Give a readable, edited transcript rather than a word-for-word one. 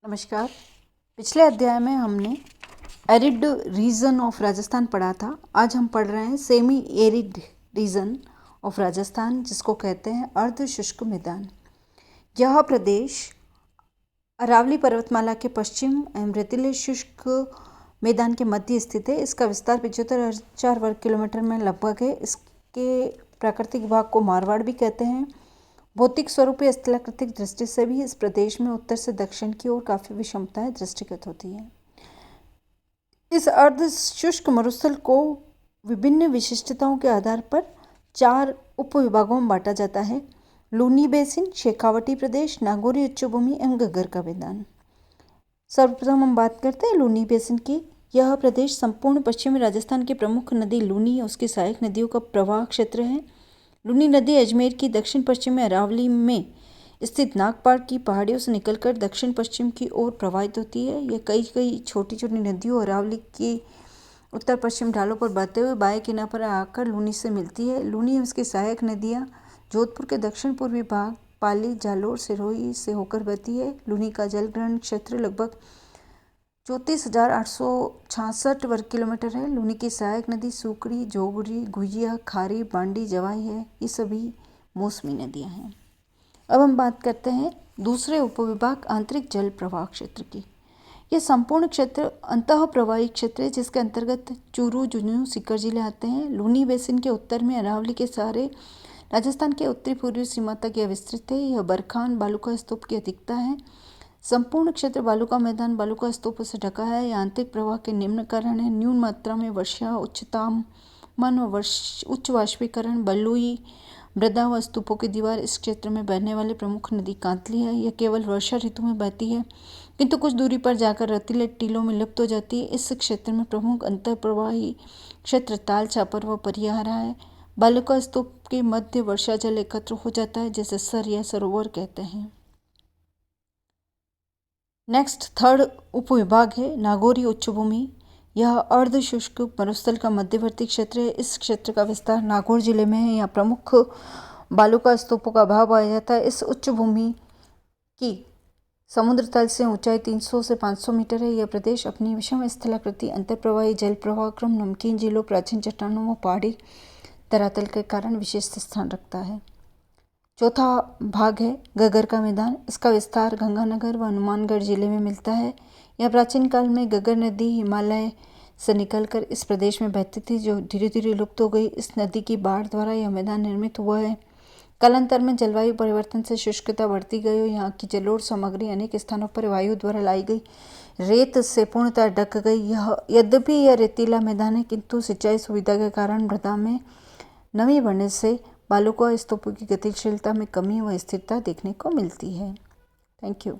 नमस्कार। पिछले अध्याय में हमने एरिड रीजन ऑफ राजस्थान पढ़ा था। आज हम पढ़ रहे हैं semi arid region of Rajasthan, जिसको कहते हैं अर्ध शुष्क मैदान। यह प्रदेश अरावली पर्वतमाला के पश्चिम एवं रेतीले शुष्क मैदान के मध्य स्थित है। इसका विस्तार 75,000 वर्ग किलोमीटर में लगभग है। इसके प्राकृतिक भाग को मारवाड़ भी कहते हैं। भौतिक स्वरूप या स्थलाकृतिक दृष्टि से भी इस प्रदेश में उत्तर से दक्षिण की ओर काफ़ी विषमताएं दृष्टिगत होती हैं। इस अर्ध शुष्क मरुस्थल को विभिन्न विशिष्टताओं के आधार पर 4 उपविभागों में बांटा जाता है: लूनी बेसिन, शेखावटी प्रदेश, नागौरी उच्चभूमि एवं घग्गर का मैदान। सर्वप्रथम हम बात करते हैं लूनी बेसिन की। यह प्रदेश संपूर्ण पश्चिमी राजस्थान की प्रमुख नदी लूनी और उसकी सहायक नदियों का प्रवाह क्षेत्र है। लूनी नदी अजमेर की दक्षिण पश्चिम में अरावली में स्थित नागपाड़ की पहाड़ियों से निकलकर दक्षिण पश्चिम की ओर प्रवाहित होती है। यह कई छोटी छोटी नदियों अरावली की उत्तर पश्चिम ढालों पर बहते हुए बाएं किनारे पर आकर लूनी से मिलती है। लूनी और उसकी सहायक नदियाँ जोधपुर के दक्षिण पूर्वी भाग पाली, जालोर, सिरोही से होकर बहती है। लूनी का जलग्रहण क्षेत्र लगभग 34,866 वर्ग किलोमीटर है। लूनी की सहायक नदी सूकड़ी, जोगरी, गुहिया, खारी, बांडी, जवाई है। ये सभी मौसमी नदियां हैं। अब हम बात करते हैं दूसरे उपविभाग आंतरिक जल प्रवाह क्षेत्र की। यह संपूर्ण क्षेत्र अंतः प्रवाही क्षेत्र है, जिसके अंतर्गत चूरू, झुंझुनू, सीकर जिले आते हैं। लूनी बेसिन के उत्तर में अरावली के सहारे राजस्थान के उत्तरी पूर्वी सीमा तक यह विस्तृत है। यह बरखान बालुका स्तूप की अधिकता है। संपूर्ण क्षेत्र बालुका मैदान बालुका स्तूपों से ढका है। यह आंतरिक प्रवाह के निम्न कारण है: न्यून मात्रा में वर्षा, उच्च तापमान व उच्च वाष्पीकरण, बलुई मृदा व स्तूपों की दीवार। इस क्षेत्र में बहने वाली प्रमुख नदी कांतली है। यह केवल वर्षा ऋतु में बहती है, किंतु कुछ दूरी पर जाकर रेतीले टीलों में लिप्त हो जाती है। इस क्षेत्र में प्रमुख अंतर प्रवाही क्षेत्र ताल, छापर व परियारा है। बालुका स्तूप के मध्य वर्षा जल एकत्र हो जाता है, जिसे सर या सरोवर कहते हैं। नेक्स्ट थर्ड उपविभाग है नागौरी उच्चभूमि। यह अर्ध शुष्क मरुस्थल का मध्यवर्ती क्षेत्र है। इस क्षेत्र का विस्तार नागौर जिले में है। यहाँ प्रमुख बालुका स्तूपों का अभाव पाया जाता है। इस उच्चभूमि की समुद्र तल से ऊंचाई 300 से 500 मीटर है। यह प्रदेश अपनी विषम स्थलाकृति, अंतर्प्रवाही जल प्रवाह क्रम, नमकीन झीलों, प्राचीन चट्टानों व पहाड़ी धरातल के कारण विशेष स्थान रखता है। चौथा भाग है घग्गर का मैदान। इसका विस्तार गंगानगर व हनुमानगढ़ जिले में मिलता है। यह प्राचीन काल में घग्गर नदी हिमालय से निकलकर इस प्रदेश में बहती थी, जो धीरे धीरे लुप्त हो गई। इस नदी की बाढ़ द्वारा यह मैदान निर्मित हुआ है। कालांतर में जलवायु परिवर्तन से शुष्कता बढ़ती गई और यहाँ की जलोढ़ सामग्री अनेक स्थानों पर वायु द्वारा लाई गई रेत से पूर्णतः ढक गई। यद्यपि यह रेतीला मैदान है, किंतु सिंचाई सुविधा के कारण मृदा में नमी बढ़ने से बालुका स्तूपों की गतिशीलता में कमी व स्थिरता देखने को मिलती है। Thank you.